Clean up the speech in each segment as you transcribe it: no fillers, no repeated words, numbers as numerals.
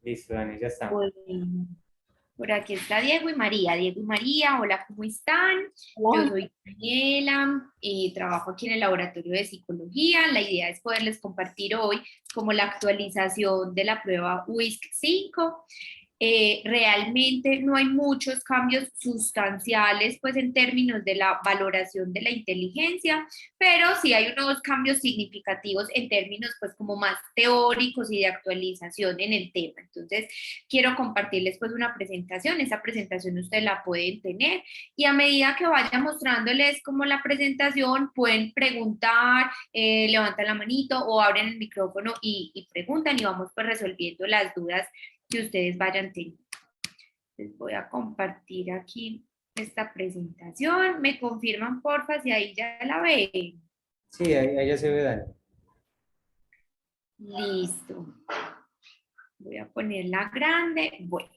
Listo, Dani, ya estamos. Bueno, por aquí está Diego y María. Diego y María, hola, ¿cómo están? Yo Hola. soy Daniela, trabajo aquí en el laboratorio de psicología. La idea es poderles compartir hoy como la actualización de la prueba WISC 5. Realmente no hay muchos cambios sustanciales pues en términos de la valoración de la inteligencia, pero sí hay unos cambios significativos en términos pues como más teóricos y de actualización en el tema. Entonces quiero compartirles pues una presentación. Esa presentación ustedes la pueden tener y a medida que vaya mostrándoles como la presentación pueden preguntar, levantan la manito o abren el micrófono y preguntan y vamos pues resolviendo las dudas que ustedes vayan teniendo. Les voy a compartir aquí esta presentación. Me confirman porfa si ahí ya la ven. Sí, ahí ya se ve, Dani. Listo. Voy a ponerla grande. Bueno.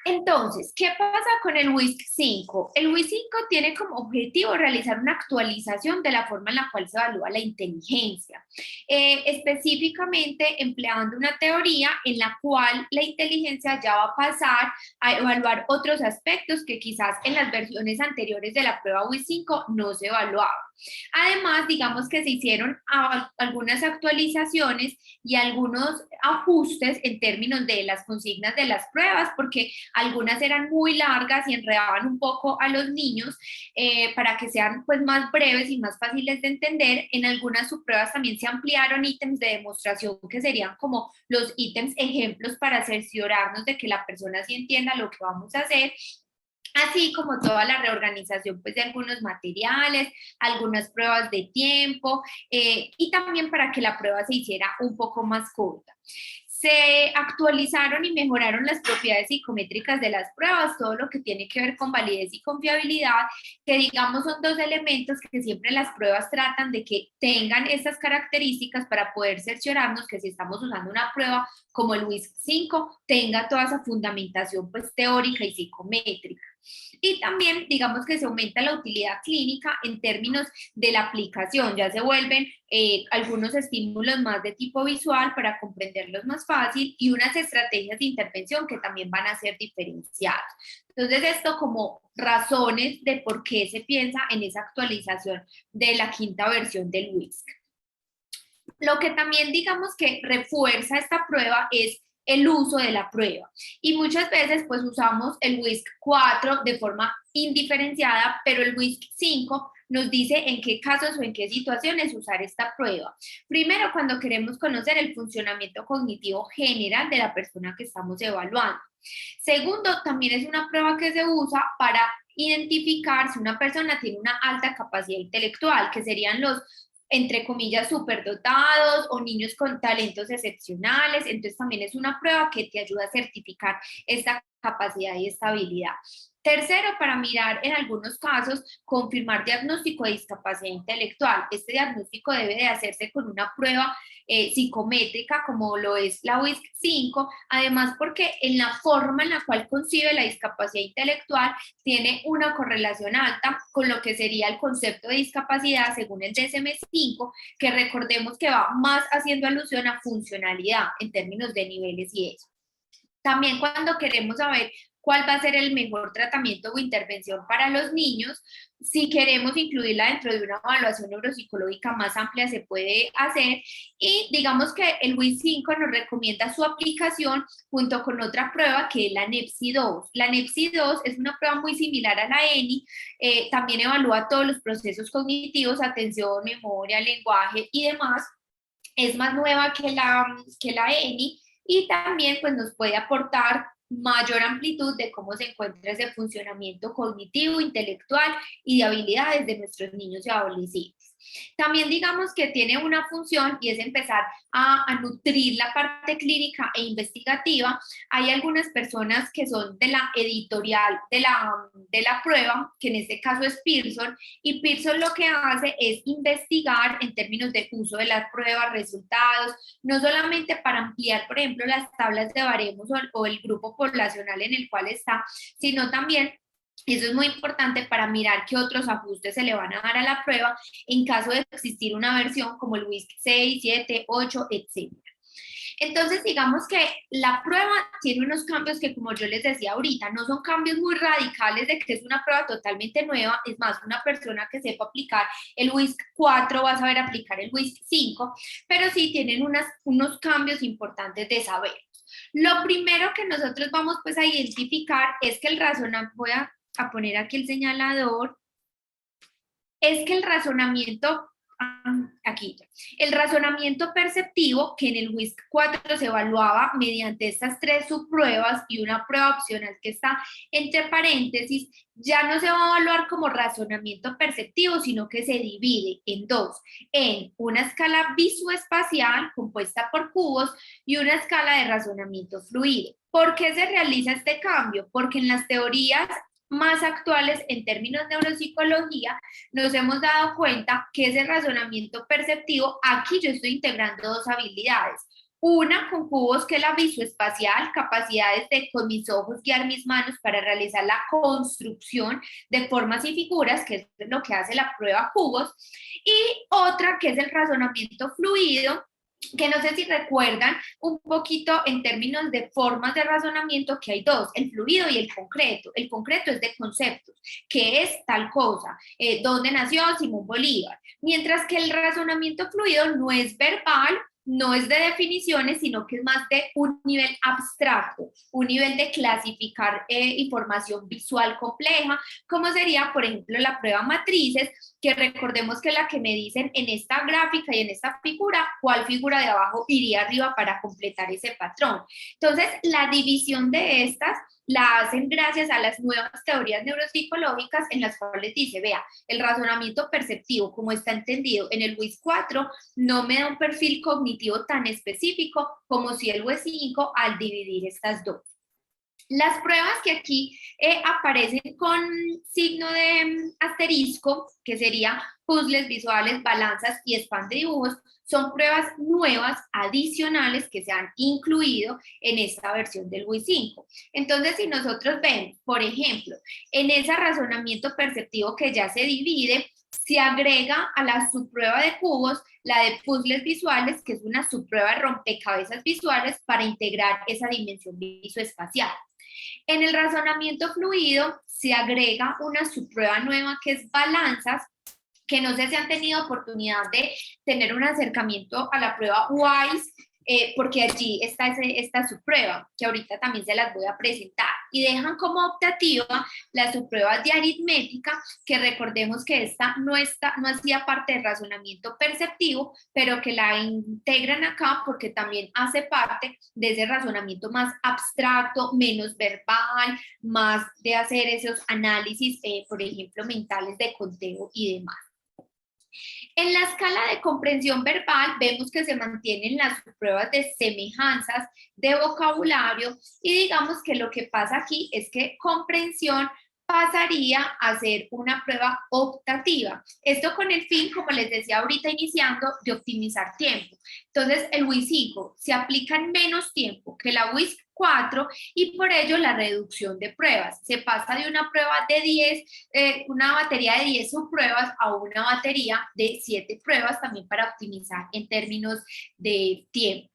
Entonces, ¿qué pasa con el WISC 5? El WISC 5 tiene como objetivo realizar una actualización de la forma en la cual se evalúa la inteligencia, específicamente empleando una teoría en la cual la inteligencia ya va a pasar a evaluar otros aspectos que quizás en las versiones anteriores de la prueba WISC 5 no se evaluaban. Además, digamos que se hicieron algunas actualizaciones y algunos ajustes en términos de las consignas de las pruebas, porque algunas eran muy largas y enredaban un poco a los niños para que sean pues más breves y más fáciles de entender. En algunas subpruebas también se ampliaron ítems de demostración que serían como los ítems ejemplos para cerciorarnos de que la persona sí entienda lo que vamos a hacer, así como toda la reorganización pues, de algunos materiales, algunas pruebas de tiempo y también para que la prueba se hiciera un poco más corta. Se actualizaron y mejoraron las propiedades psicométricas de las pruebas, todo lo que tiene que ver con validez y confiabilidad, que digamos son dos elementos que siempre las pruebas tratan de que tengan estas características para poder cerciorarnos que si estamos usando una prueba como el WISC 5 tenga toda esa fundamentación pues teórica y psicométrica. Y también, digamos que se aumenta la utilidad clínica en términos de la aplicación, ya se vuelven algunos estímulos más de tipo visual para comprenderlos más fácil y unas estrategias de intervención que también van a ser diferenciadas. Entonces, esto como razones de por qué se piensa en esa actualización de la quinta versión del WISC. Lo que también digamos que refuerza esta prueba es el uso de la prueba. Y muchas veces pues usamos el WISC 4 de forma indiferenciada, pero el WISC 5 nos dice en qué casos o en qué situaciones usar esta prueba. Primero, cuando queremos conocer el funcionamiento cognitivo general de la persona que estamos evaluando. Segundo, también es una prueba que se usa para identificar si una persona tiene una alta capacidad intelectual, que serían los entre comillas, superdotados o niños con talentos excepcionales. Entonces también es una prueba que te ayuda a certificar esta capacidad y estabilidad. Tercero, para mirar en algunos casos, confirmar diagnóstico de discapacidad intelectual. Este diagnóstico debe de hacerse con una prueba psicométrica como lo es la WISC 5, además porque en la forma en la cual concibe la discapacidad intelectual tiene una correlación alta con lo que sería el concepto de discapacidad según el DSM-5, que recordemos que va más haciendo alusión a funcionalidad en términos de niveles y eso. También cuando queremos saber cuál va a ser el mejor tratamiento o intervención para los niños, si queremos incluirla dentro de una evaluación neuropsicológica más amplia se puede hacer y digamos que el WIS 5 nos recomienda su aplicación junto con otra prueba que es la NEPSI-2. La NEPSI-2 es una prueba muy similar a la ENI, también evalúa todos los procesos cognitivos, atención, memoria, lenguaje y demás. Es más nueva que la ENI y también pues, nos puede aportar mayor amplitud de cómo se encuentra ese funcionamiento cognitivo, intelectual y de habilidades de nuestros niños y adolescentes. También digamos que tiene una función y es empezar a nutrir la parte clínica e investigativa. Hay algunas personas que son de la editorial de la prueba, que en este caso es Pearson, y Pearson lo que hace es investigar en términos de uso de las pruebas, resultados, no solamente para ampliar, por ejemplo, las tablas de baremos o el grupo poblacional en el cual está, sino también eso es muy importante para mirar qué otros ajustes se le van a dar a la prueba en caso de existir una versión como el WISC 6, 7, 8, etc. Entonces, digamos que la prueba tiene unos cambios que, como yo les decía ahorita, no son cambios muy radicales de que es una prueba totalmente nueva. Es más, una persona que sepa aplicar el WISC 4 va a saber aplicar el WISC 5, pero sí tienen unos cambios importantes de saber. Lo primero que nosotros vamos pues a identificar es que el razonamiento, voy a poner aquí el señalador, es que el razonamiento, aquí, el razonamiento perceptivo, que en el WISC 4 se evaluaba mediante estas 3 subpruebas y una prueba opcional que está entre paréntesis, ya no se va a evaluar como razonamiento perceptivo, sino que se divide en 2, en una escala visoespacial compuesta por cubos y una escala de razonamiento fluido. ¿Por qué se realiza este cambio? Porque en las teorías más actuales en términos de neuropsicología, nos hemos dado cuenta que ese razonamiento perceptivo, aquí yo estoy integrando 2 habilidades. Una con cubos, que es la visoespacial, capacidades de con mis ojos guiar mis manos para realizar la construcción de formas y figuras, que es lo que hace la prueba cubos, y otra que es el razonamiento fluido, que no sé si recuerdan un poquito en términos de formas de razonamiento, que hay 2, el fluido y el concreto. El concreto es de conceptos, ¿qué es tal cosa? ¿Dónde nació Simón Bolívar? Mientras que el razonamiento fluido no es verbal, no es de definiciones, sino que es más de un nivel abstracto, un nivel de clasificar información visual compleja, como sería, por ejemplo, la prueba matrices, que recordemos que la que me dicen en esta gráfica y en esta figura, cuál figura de abajo iría arriba para completar ese patrón. Entonces, la división de estas la hacen gracias a las nuevas teorías neuropsicológicas en las cuales dice, vea, el razonamiento perceptivo, como está entendido en el WIS 4, no me da un perfil cognitivo tan específico como si el WIS 5 al dividir estas 2. Las pruebas que aquí aparecen con signo de asterisco, que sería puzzles visuales, balanzas y spam de dibujos, son pruebas nuevas, adicionales, que se han incluido en esta versión del WIS 5. Entonces, si nosotros vemos, por ejemplo, en ese razonamiento perceptivo que ya se divide, se agrega a la subprueba de cubos la de puzzles visuales, que es una subprueba de rompecabezas visuales para integrar esa dimensión visoespacial. En el razonamiento fluido se agrega una subprueba nueva que es balanzas, que no sé si han tenido oportunidad de tener un acercamiento a la prueba WISE, porque allí está esta subprueba, que ahorita también se las voy a presentar, y dejan como optativa las subpruebas de aritmética, que recordemos que esta no hacía parte del razonamiento perceptivo, pero que la integran acá porque también hace parte de ese razonamiento más abstracto, menos verbal, más de hacer esos análisis, por ejemplo, mentales de conteo y demás. En la escala de comprensión verbal vemos que se mantienen las pruebas de semejanzas de vocabulario y digamos que lo que pasa aquí es que comprensión pasaría a ser una prueba optativa. Esto con el fin, como les decía ahorita iniciando, de optimizar tiempo. Entonces, el WIS 5 se aplica en menos tiempo que la WIS 4 y por ello la reducción de pruebas. Se pasa de una prueba de 10, una batería de 10 subpruebas a una batería de 7 pruebas también para optimizar en términos de tiempo.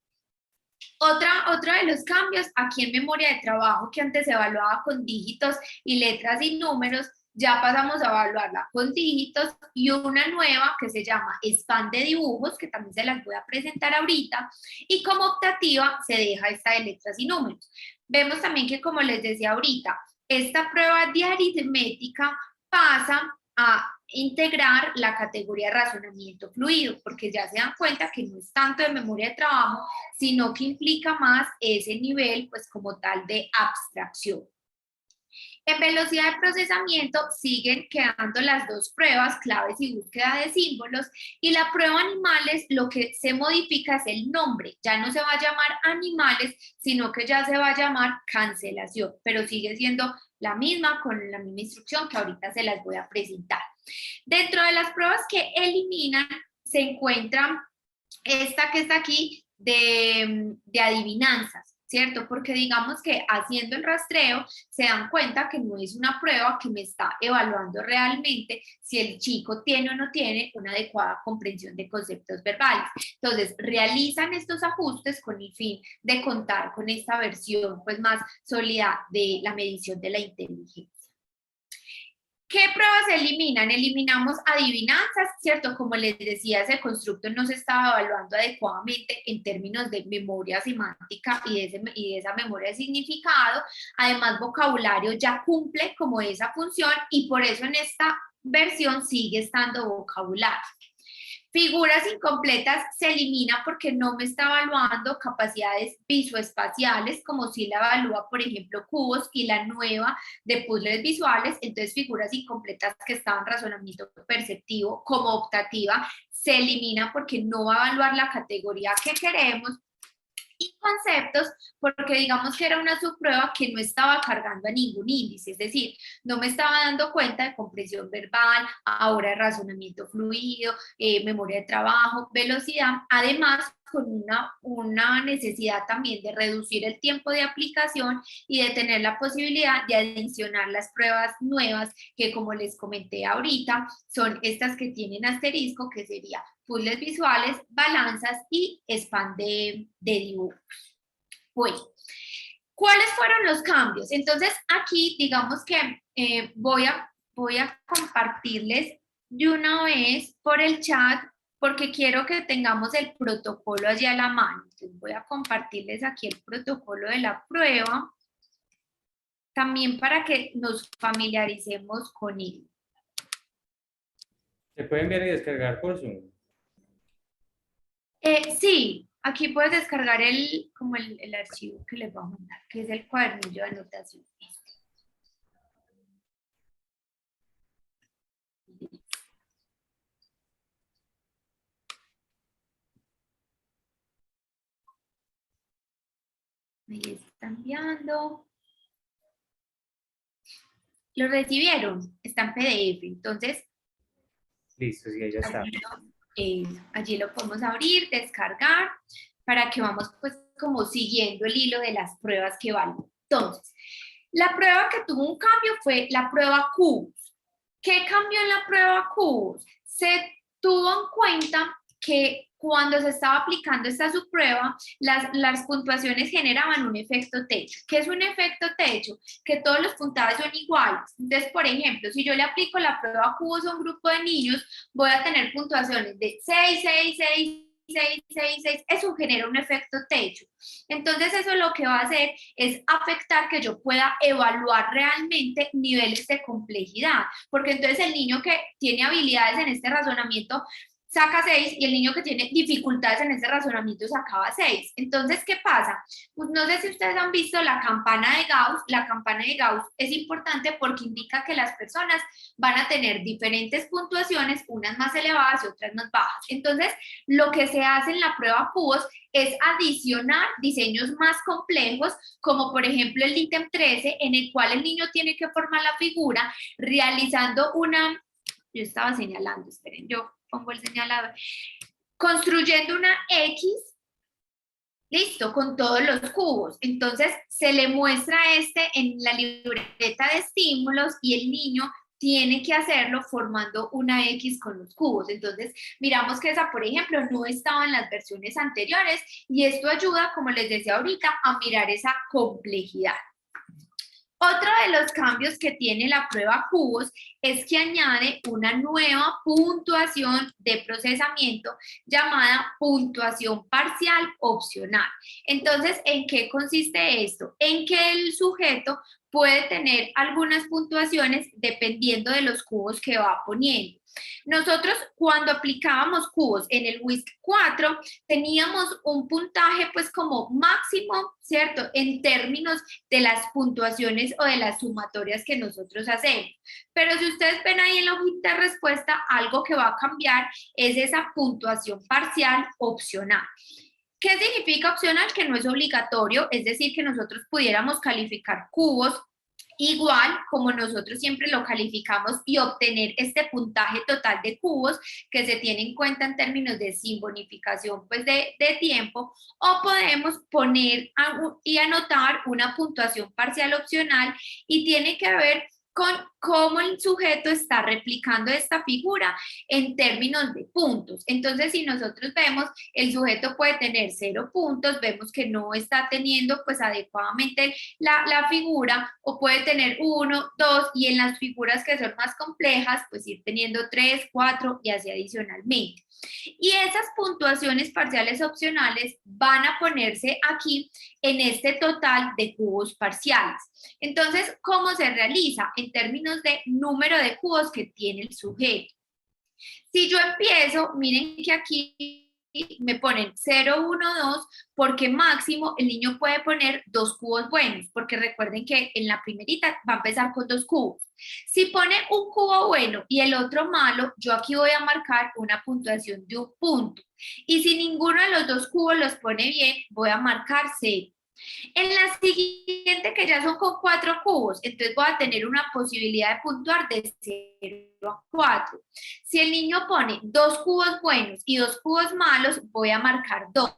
Otro de los cambios aquí en memoria de trabajo, que antes se evaluaba con dígitos y letras y números, ya pasamos a evaluarla con dígitos y una nueva que se llama spam de dibujos, que también se las voy a presentar ahorita, y como optativa se deja esta de letras y números. Vemos también que, como les decía ahorita, esta prueba de aritmética pasa a integrar la categoría de razonamiento fluido, porque ya se dan cuenta que no es tanto de memoria de trabajo, sino que implica más ese nivel, pues como tal, de abstracción. En velocidad de procesamiento siguen quedando las 2 pruebas, claves y búsqueda de símbolos, y la prueba animales lo que se modifica es el nombre, ya no se va a llamar animales, sino que ya se va a llamar cancelación, pero sigue siendo la misma, con la misma instrucción que ahorita se las voy a presentar. Dentro de las pruebas que eliminan se encuentra esta que está aquí de adivinanzas, ¿cierto? Porque digamos que haciendo el rastreo se dan cuenta que no es una prueba que me está evaluando realmente si el chico tiene o no tiene una adecuada comprensión de conceptos verbales. Entonces, realizan estos ajustes con el fin de contar con esta versión pues más sólida de la medición de la inteligencia. ¿Qué pruebas se eliminan? Eliminamos adivinanzas, ¿cierto? Como les decía, ese constructo no se estaba evaluando adecuadamente en términos de memoria semántica y de esa memoria de significado. Además, vocabulario ya cumple como esa función y por eso en esta versión sigue estando vocabulario. Figuras incompletas se elimina porque no me está evaluando capacidades visoespaciales, como si la evalúa, por ejemplo, cubos y la nueva de puzzles visuales. Entonces, figuras incompletas que estaban en razonamiento perceptivo como optativa se elimina porque no va a evaluar la categoría que queremos. Y conceptos, porque digamos que era una subprueba que no estaba cargando a ningún índice, es decir, no me estaba dando cuenta de comprensión verbal, ahora de razonamiento fluido, memoria de trabajo, velocidad, además con una necesidad también de reducir el tiempo de aplicación y de tener la posibilidad de adicionar las pruebas nuevas que, como les comenté ahorita, son estas que tienen asterisco, que sería puzzles visuales, balanzas y span de dibujos. Bueno, ¿cuáles fueron los cambios? Entonces, aquí digamos que voy a compartirles de una vez por el chat porque quiero que tengamos el protocolo allí a la mano. Entonces, voy a compartirles aquí el protocolo de la prueba, también para que nos familiaricemos con él. ¿Se puede enviar y descargar por Zoom? Sí, aquí puedes descargar como el archivo que les voy a mandar, que es el cuadernillo de anotación. Ahí está enviando. ¿Lo recibieron? Está en PDF, entonces. Listo, sí, ya está. Allí lo podemos abrir, descargar, para que vamos pues como siguiendo el hilo de las pruebas que valen. Entonces, la prueba que tuvo un cambio fue la prueba cubos. ¿Qué cambió en la prueba cubos? Se tuvo en cuenta que cuando se estaba aplicando esta subprueba, las puntuaciones generaban un efecto techo. ¿Qué es un efecto techo? Que todos los puntajes son iguales. Entonces, por ejemplo, si yo le aplico la prueba cubos a un grupo de niños, voy a tener puntuaciones de 6, 6, 6, 6, 6, 6, eso genera un efecto techo. Entonces eso lo que va a hacer es afectar que yo pueda evaluar realmente niveles de complejidad, porque entonces el niño que tiene habilidades en este razonamiento saca 6 y el niño que tiene dificultades en ese razonamiento sacaba 6. Entonces, ¿qué pasa? Pues no sé si ustedes han visto la campana de Gauss. La campana de Gauss es importante porque indica que las personas van a tener diferentes puntuaciones, unas más elevadas y otras más bajas. Entonces, lo que se hace en la prueba cubos es adicionar diseños más complejos, como por ejemplo el ítem 13, en el cual el niño tiene que formar la figura realizando yo estaba señalando, esperen, yo pongo el señalador, construyendo una X, listo, con todos los cubos. Entonces, se le muestra en la libreta de estímulos y el niño tiene que hacerlo formando una X con los cubos. Entonces, miramos que esa, por ejemplo, no estaba en las versiones anteriores y esto ayuda, como les decía ahorita, a mirar esa complejidad. Otro de los cambios que tiene la prueba cubos es que añade una nueva puntuación de procesamiento llamada puntuación parcial opcional. Entonces, ¿en qué consiste esto? En que el sujeto puede tener algunas puntuaciones dependiendo de los cubos que va poniendo. Nosotros cuando aplicábamos cubos en el WISC 4 teníamos un puntaje pues como máximo, ¿cierto? En términos de las puntuaciones o de las sumatorias que nosotros hacemos. Pero si ustedes ven ahí en la hojita de respuesta, algo que va a cambiar es esa puntuación parcial opcional. ¿Qué significa opcional? Que no es obligatorio, es decir, que nosotros pudiéramos calificar cubos Igual como nosotros siempre lo calificamos y obtener este puntaje total de cubos que se tiene en cuenta en términos de sin bonificación pues de tiempo, o podemos poner y anotar una puntuación parcial opcional y tiene que ver con cómo el sujeto está replicando esta figura en términos de puntos. Entonces, si nosotros vemos, el sujeto puede tener 0 puntos, vemos que no está teniendo pues adecuadamente la figura, o puede tener 1, 2, y en las figuras que son más complejas, pues ir teniendo 3, 4 y así adicionalmente. Y esas puntuaciones parciales opcionales van a ponerse aquí en este total de cubos parciales. Entonces, ¿cómo se realiza? En términos de número de cubos que tiene el sujeto. Si yo empiezo, miren que aquí me ponen 0, 1, 2, porque máximo el niño puede poner 2 cubos buenos, porque recuerden que en la primerita va a empezar con 2 cubos. Si pone un cubo bueno y el otro malo, yo aquí voy a marcar una puntuación de 1 punto. Y si ninguno de los 2 cubos los pone bien, voy a marcar 0. En la siguiente, que ya son con 4 cubos, entonces voy a tener una posibilidad de puntuar de 0 a 4. Si el niño pone 2 cubos buenos y 2 cubos malos, voy a marcar 2.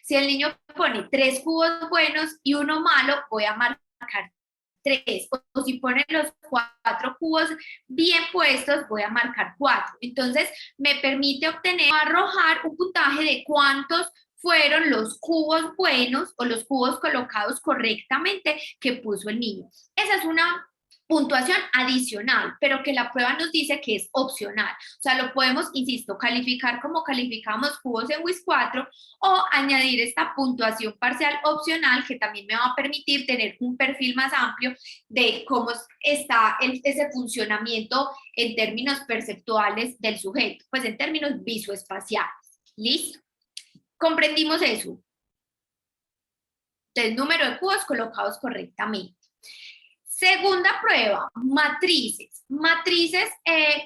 Si el niño pone 3 cubos buenos y 1 malo, voy a marcar 3. O si pone los 4 cubos bien puestos, voy a marcar 4. Entonces, me permite obtener, arrojar un puntaje de cuántos fueron los cubos buenos o los cubos colocados correctamente que puso el niño. Esa es una puntuación adicional, pero que la prueba nos dice que es opcional. O sea, lo podemos, insisto, calificar como calificamos cubos en WIS 4 o añadir esta puntuación parcial opcional que también me va a permitir tener un perfil más amplio de cómo está ese funcionamiento en términos perceptuales del sujeto, pues en términos visoespaciales. ¿Listo? Comprendimos eso. Entonces, número de cubos colocados correctamente. Segunda prueba, matrices. Matrices,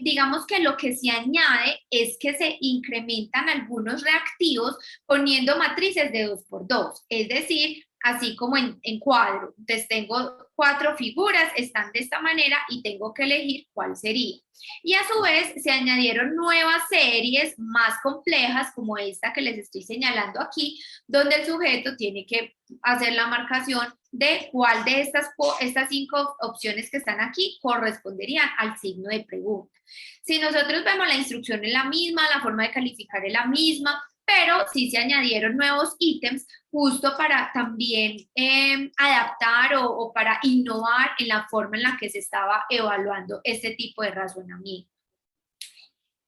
digamos que lo que se añade es que se incrementan algunos reactivos poniendo matrices de 2 por 2, es decir, así como en cuadro. Entonces tengo 4 figuras, están de esta manera y tengo que elegir cuál sería. Y a su vez se añadieron nuevas series más complejas como esta que les estoy señalando aquí, donde el sujeto tiene que hacer la marcación de cuál de estas 5 opciones que están aquí corresponderían al signo de pregunta. Si nosotros vemos, la instrucción es la misma, la forma de calificar es la misma, pero sí se añadieron nuevos ítems justo para también adaptar o para innovar en la forma en la que se estaba evaluando este tipo de razonamiento.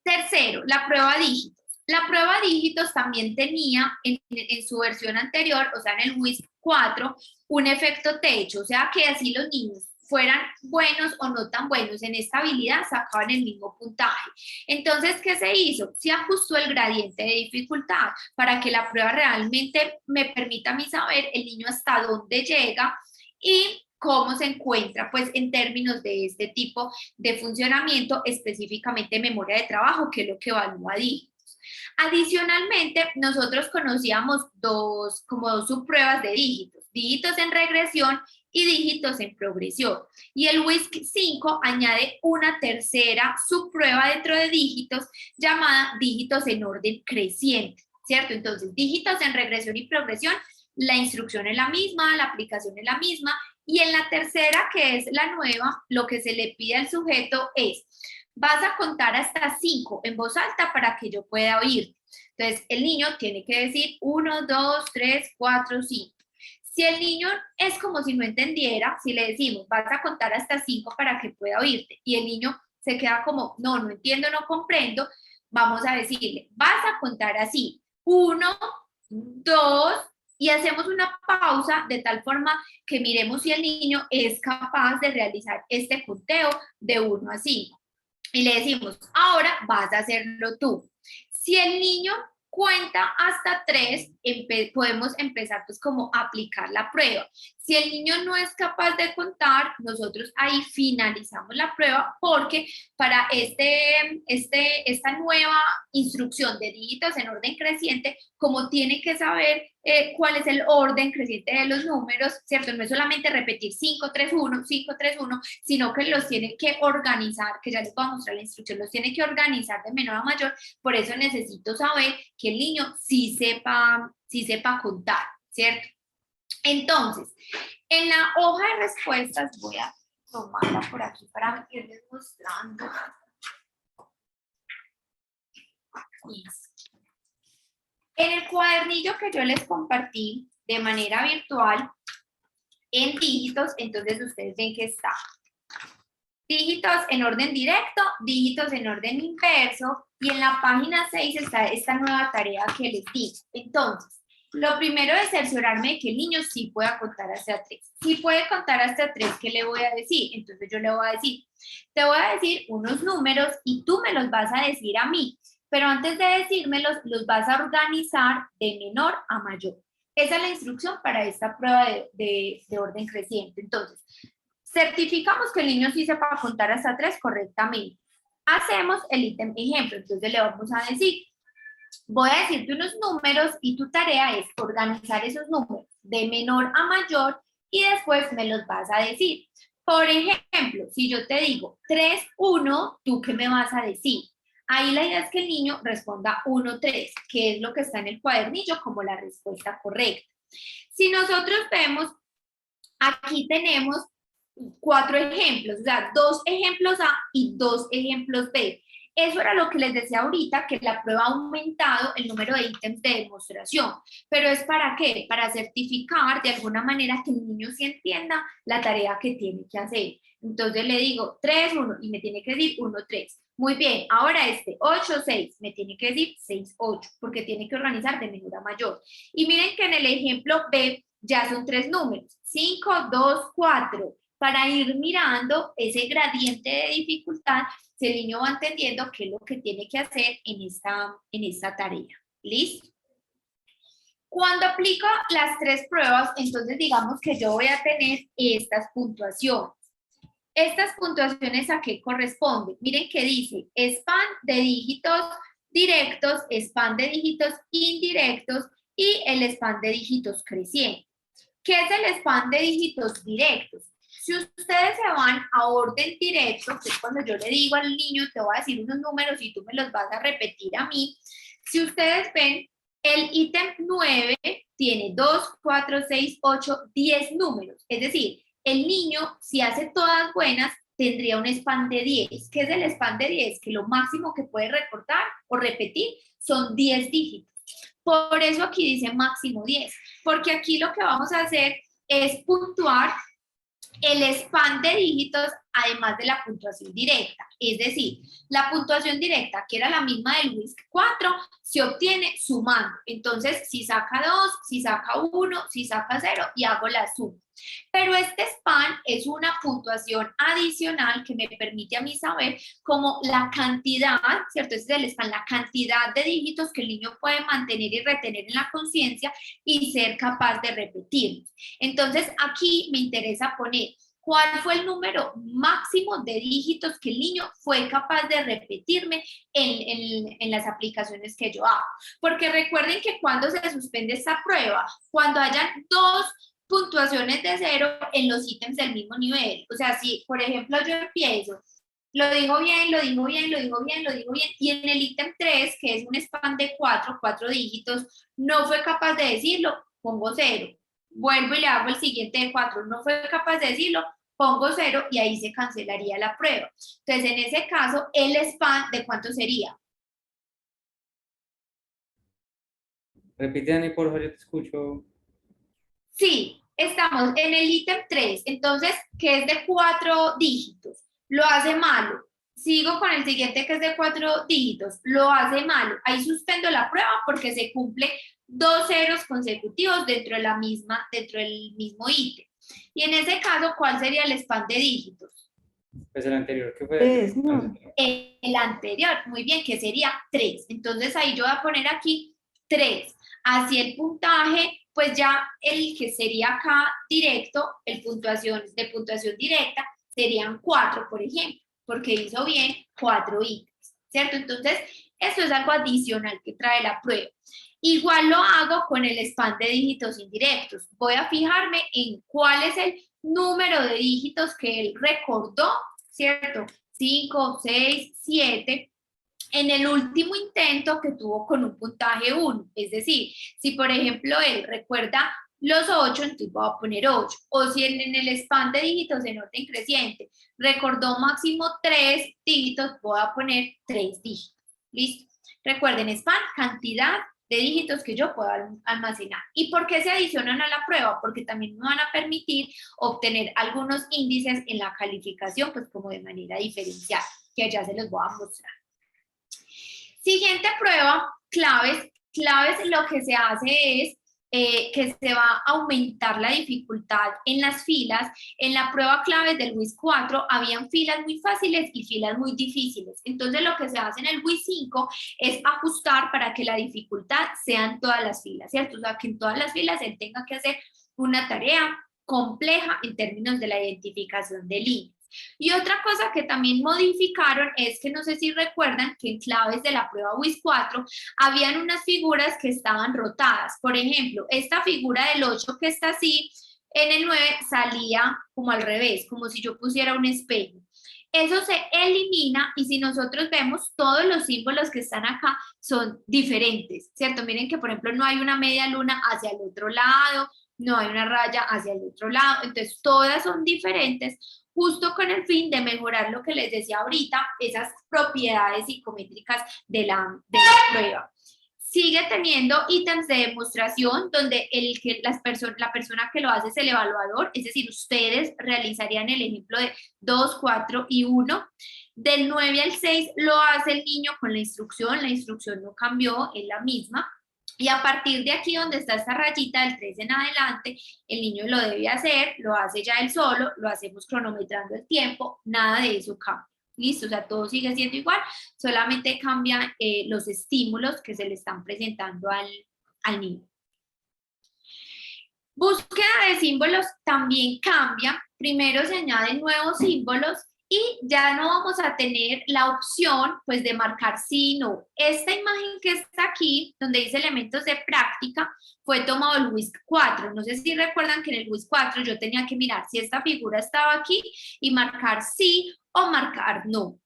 Tercero, la prueba dígitos. La prueba dígitos también tenía en su versión anterior, o sea, en el WIS 4, un efecto techo, o sea, que así los niños fueran buenos o no tan buenos en esta habilidad, sacaban el mismo puntaje. Entonces, ¿qué se hizo? Se ajustó el gradiente de dificultad para que la prueba realmente me permita a mí saber el niño hasta dónde llega y cómo se encuentra, pues, en términos de este tipo de funcionamiento, específicamente memoria de trabajo, que es lo que evalúa dígitos. Adicionalmente, nosotros conocíamos como dos subpruebas de dígitos, dígitos en regresión y dígitos en progresión. Y el WISC 5 añade una tercera subprueba dentro de dígitos llamada dígitos en orden creciente, ¿cierto? Entonces, dígitos en regresión y progresión, la instrucción es la misma, la aplicación es la misma, y en la tercera, que es la nueva, lo que se le pide al sujeto es: vas a contar hasta 5 en voz alta para que yo pueda oírte. Entonces, el niño tiene que decir 1, 2, 3, 4, 5. Si el niño es como si no entendiera, si le decimos, vas a contar hasta 5 para que pueda oírte, y el niño se queda como, no, no entiendo, no comprendo, vamos a decirle, vas a contar así, 1, 2, y hacemos una pausa de tal forma que miremos si el niño es capaz de realizar este conteo de 1 a 5. Y le decimos, ahora vas a hacerlo tú. Si el niño cuenta hasta 3, podemos empezar pues como a aplicar la prueba. Si el niño no es capaz de contar, nosotros ahí finalizamos la prueba, porque para esta nueva instrucción de dígitos en orden creciente, como tiene que saber cuál es el orden creciente de los números, ¿cierto? No es solamente repetir 5, 3, 1, 5, 3, 1, sino que los tiene que organizar, que ya les voy a mostrar la instrucción, los tiene que organizar de menor a mayor. Por eso necesito saber que el niño sí sepa contar, ¿cierto? Entonces, en la hoja de respuestas, voy a tomarla por aquí para irles mostrando. En el cuadernillo que yo les compartí de manera virtual, en dígitos, entonces ustedes ven que está dígitos en orden directo, dígitos en orden inverso, y en la página 6 está esta nueva tarea que les di. Entonces, lo primero es cerciorarme de que el niño sí pueda contar hasta 3. Si puede contar hasta 3, ¿qué le voy a decir? Entonces yo le voy a decir, te voy a decir unos números y tú me los vas a decir a mí, pero antes de decírmelos, los vas a organizar de menor a mayor. Esa es la instrucción para esta prueba de orden creciente. Entonces, certificamos que el niño sí sepa contar hasta 3 correctamente. Hacemos el ítem ejemplo, entonces le vamos a decir, voy a decirte unos números y tu tarea es organizar esos números de menor a mayor y después me los vas a decir. Por ejemplo, si yo te digo 3, 1, ¿tú qué me vas a decir? Ahí la idea es que el niño responda 1, 3, que es lo que está en el cuadernillo como la respuesta correcta. Si nosotros vemos, aquí tenemos 4 ejemplos, o sea, 2 ejemplos A y 2 ejemplos B. Eso era lo que les decía ahorita, que la prueba ha aumentado el número de ítems de demostración. ¿Pero es para qué? Para certificar de alguna manera que el niño sí entienda la tarea que tiene que hacer. Entonces le digo 3, 1 y me tiene que decir 1, 3. Muy bien, ahora 8, 6, me tiene que decir 6, 8, porque tiene que organizar de menor a mayor. Y miren que en el ejemplo B ya son 3 números, 5, 2, 4. Para ir mirando ese gradiente de dificultad, si el niño va entendiendo qué es lo que tiene que hacer en esta tarea. ¿Listo? Cuando aplico las 3 pruebas, entonces digamos que yo voy a tener estas puntuaciones. Estas puntuaciones, ¿a qué corresponden? Miren que dice span de dígitos directos, span de dígitos indirectos y el span de dígitos creciente. ¿Qué es el span de dígitos directos? Si ustedes se van a orden directo, que es cuando yo le digo al niño, te voy a decir unos números y tú me los vas a repetir a mí. Si ustedes ven, el ítem 9 tiene 2, 4, 6, 8, 10 números. Es decir, el niño, si hace todas buenas, tendría un span de 10. ¿Qué es el span de 10? Que lo máximo que puede recortar o repetir son 10 dígitos. Por eso aquí dice máximo 10, porque aquí lo que vamos a hacer es puntuar el span de dígitos además de la puntuación directa. Es decir, la puntuación directa, que era la misma del WISC 4, se obtiene sumando. Entonces, si saca 2, si saca 1, si saca 0 y hago la suma. Pero este span es una puntuación adicional que me permite a mí saber como la cantidad, ¿cierto? Este es el span, la cantidad de dígitos que el niño puede mantener y retener en la conciencia y ser capaz de repetirlos. Entonces, aquí me interesa poner cuál fue el número máximo de dígitos que el niño fue capaz de repetirme en las aplicaciones que yo hago. Porque recuerden que cuando se suspende esta prueba, cuando hayan 2 puntuaciones de 0 en los ítems del mismo nivel. O sea, si, por ejemplo, yo empiezo, lo digo bien, lo digo bien, lo digo bien, lo digo bien, y en el ítem 3, que es un span de 4 dígitos, no fue capaz de decirlo, pongo 0. Vuelvo y le hago el siguiente de 4, no fue capaz de decirlo, pongo 0 y ahí se cancelaría la prueba. Entonces, en ese caso, el span, ¿de cuánto sería? Repite, Dani, por favor, yo te escucho. Sí, estamos en el ítem 3, entonces, que es de 4 dígitos, lo hace malo. Sigo con el siguiente que es de 4 dígitos, lo hace malo. Ahí suspendo la prueba porque se cumple 2 ceros consecutivos dentro del mismo ítem. Y en ese caso, ¿cuál sería el span de dígitos? Pues el anterior, ¿qué fue? No. El anterior, muy bien, que sería 3. Entonces ahí yo voy a poner aquí 3. Así el puntaje, pues ya el que sería acá directo, de puntuación directa, serían 4, por ejemplo, porque hizo bien 4 ítems, ¿cierto? Entonces, esto es algo adicional que trae la prueba. Igual lo hago con el span de dígitos indirectos. Voy a fijarme en cuál es el número de dígitos que él recordó, ¿cierto? 5, 6, 7, en el último intento que tuvo con un puntaje 1. Es decir, si por ejemplo él recuerda los 8, entonces voy a poner 8. O si en el span de dígitos en orden creciente recordó máximo 3 dígitos, voy a poner 3 dígitos. ¿Listo? Recuerden, span, cantidad de dígitos que yo pueda almacenar. ¿Y por qué se adicionan a la prueba? Porque también me van a permitir obtener algunos índices en la calificación, pues como de manera diferencial, que allá se los voy a mostrar. Siguiente prueba, claves. Claves lo que se hace es que se va a aumentar la dificultad en las filas. En la prueba claves del WIS 4 habían filas muy fáciles y filas muy difíciles. Entonces lo que se hace en el WIS 5 es ajustar para que la dificultad sea en todas las filas, ¿cierto? O sea, que en todas las filas él tenga que hacer una tarea compleja en términos de la identificación de líneas. Y otra cosa que también modificaron es que no sé si recuerdan que en claves de la prueba WIS 4 habían unas figuras que estaban rotadas. Por ejemplo, esta figura del 8 que está así, en el 9 salía como al revés, como si yo pusiera un espejo. Eso se elimina y si nosotros vemos, todos los símbolos que están acá son diferentes, ¿cierto? Miren que, por ejemplo, no hay una media luna hacia el otro lado, no hay una raya hacia el otro lado, entonces todas son diferentes, justo con el fin de mejorar lo que les decía ahorita, esas propiedades psicométricas de la prueba. Sigue teniendo ítems de demostración donde la persona que lo hace es el evaluador, es decir, ustedes realizarían el ejemplo de 2, 4 y 1. Del 9 al 6 lo hace el niño con la instrucción no cambió, es la misma. Y a partir de aquí donde está esta rayita del 3 en adelante, el niño lo debe hacer, lo hace ya él solo, lo hacemos cronometrando el tiempo, nada de eso cambia. Listo, o sea, todo sigue siendo igual, solamente cambian los estímulos que se le están presentando al niño. Búsqueda de símbolos también cambia. Primero se añaden nuevos símbolos y ya no vamos a tener la opción pues de marcar sí y no. Esta imagen que está aquí, donde dice elementos de práctica, fue tomado del WIS 4. No sé si recuerdan que en el WIS 4 yo tenía que mirar si esta figura estaba aquí y marcar sí o marcar no.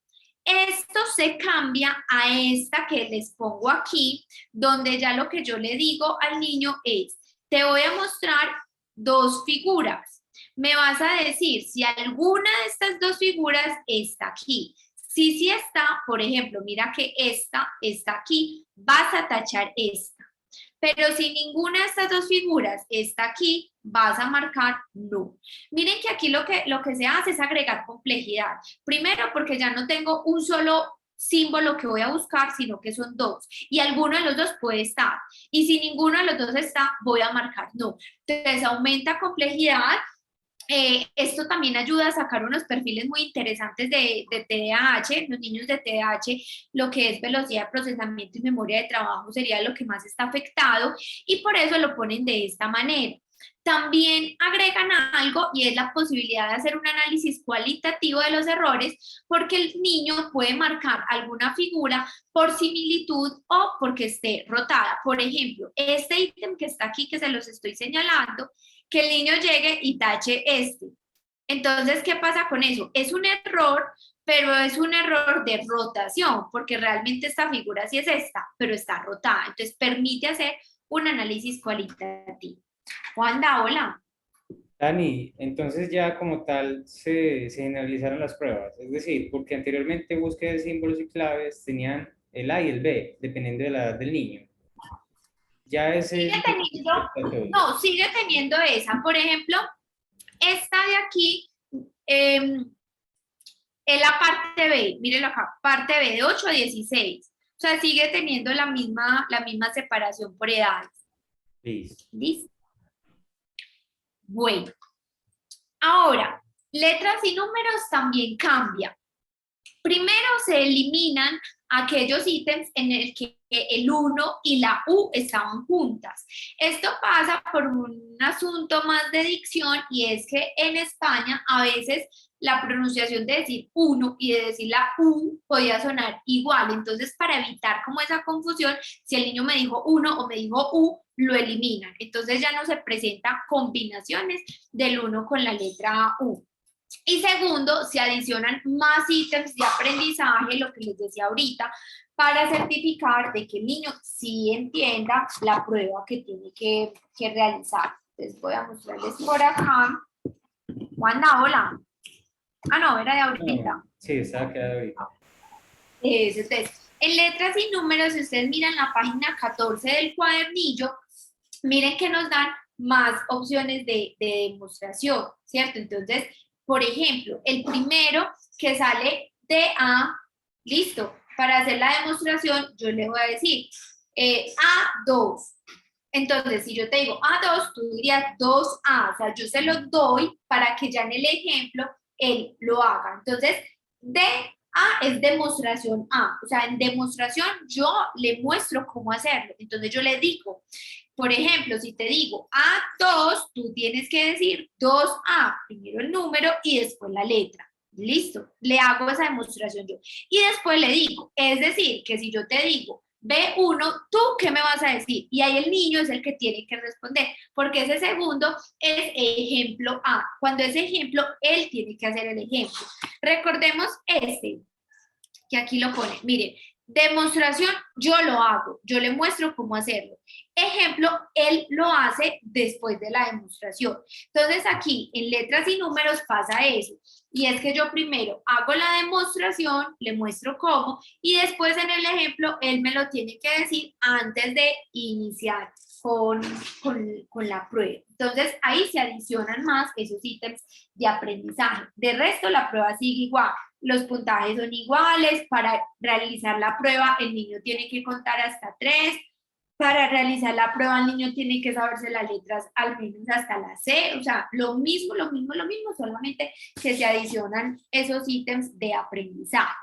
Esto se cambia a esta que les pongo aquí, donde ya lo que yo le digo al niño es, te voy a mostrar dos figuras. Me vas a decir si alguna de estas dos figuras está aquí. Si sí está, por ejemplo, mira que esta está aquí, vas a tachar esta. Pero si ninguna de estas dos figuras está aquí, vas a marcar no. Miren que aquí lo que se hace es agregar complejidad. Primero, porque ya no tengo un solo símbolo que voy a buscar, sino que son dos. Y alguno de los dos puede estar. Y si ninguno de los dos está, voy a marcar no. Entonces, aumenta complejidad. Esto también ayuda a sacar unos perfiles muy interesantes de TDAH. Los niños de TDAH, lo que es velocidad de procesamiento y memoria de trabajo sería lo que más está afectado y por eso lo ponen de esta manera. También agregan algo y es la posibilidad de hacer un análisis cualitativo de los errores porque el niño puede marcar alguna figura por similitud o porque esté rotada. Por ejemplo, este ítem que está aquí, que se los estoy señalando, que el niño llegue y tache este. Entonces, ¿qué pasa con eso? Es un error, pero es un error de rotación, porque realmente esta figura sí es esta, pero está rotada. Entonces, permite hacer un análisis cualitativo. Juanda, hola. Dani, entonces ya como tal se generalizaron las pruebas, es decir, porque anteriormente búsqueda de símbolos y claves tenían el A y el B, dependiendo de la edad del niño. Ya ese Sigue teniendo, no, sigue teniendo esa. Por ejemplo, esta de aquí es la parte B, mírenlo acá, parte B de 8 a 16. O sea, sigue teniendo la misma separación por edades. Listo. ¿Listo? Bueno, ahora, letras y números también cambian. Primero se eliminan aquellos ítems en el que el 1 y la U estaban juntas. Esto pasa por un asunto más de dicción y es que en España a veces la pronunciación de decir uno y de decir la U podía sonar igual. Entonces, para evitar como esa confusión, si el niño me dijo uno o me dijo U, lo eliminan. Entonces ya no se presentan combinaciones del uno con la letra U. Y segundo, se adicionan más ítems de aprendizaje, lo que les decía ahorita, para certificar de que el niño sí entienda la prueba que tiene que realizar. Entonces voy a mostrarles por acá. Juana, hola. Ah, no, era de No, ahorita. sí, estaba quedado ahorita. Entonces, en letras y números, si ustedes miran la página 14 del cuadernillo, miren que nos dan más opciones de demostración, ¿cierto? Entonces, por ejemplo, el primero que sale de A, listo. Para hacer la demostración, yo le voy a decir A2. Entonces, si yo te digo A2, tú dirías 2A, o sea, yo se lo doy para que ya en el ejemplo él lo haga. Entonces, D A es demostración A, o sea, en demostración yo le muestro cómo hacerlo. Entonces yo le digo, por ejemplo, si te digo A2, tú tienes que decir 2A, primero el número y después la letra. Listo, le hago esa demostración yo. Y después le digo, es decir, que si yo te digo B1, ¿tú qué me vas a decir? Y ahí el niño es el que tiene que responder, porque ese segundo es ejemplo A. Cuando es ejemplo, él tiene que hacer el ejemplo. Recordemos este, que aquí lo pone. Miren, demostración, yo lo hago, yo le muestro cómo hacerlo. Ejemplo, él lo hace después de la demostración. Entonces aquí en letras y números pasa eso. Y es que yo primero hago la demostración, le muestro cómo, y después en el ejemplo él me lo tiene que decir antes de iniciar con la prueba. Entonces ahí se adicionan más esos ítems de aprendizaje. De resto la prueba sigue igual. Los puntajes son iguales. Para realizar la prueba el niño tiene que contar hasta 3. Para realizar la prueba el niño tiene que saberse las letras al menos hasta la C. O sea, lo mismo, solamente que se adicionan esos ítems de aprendizaje.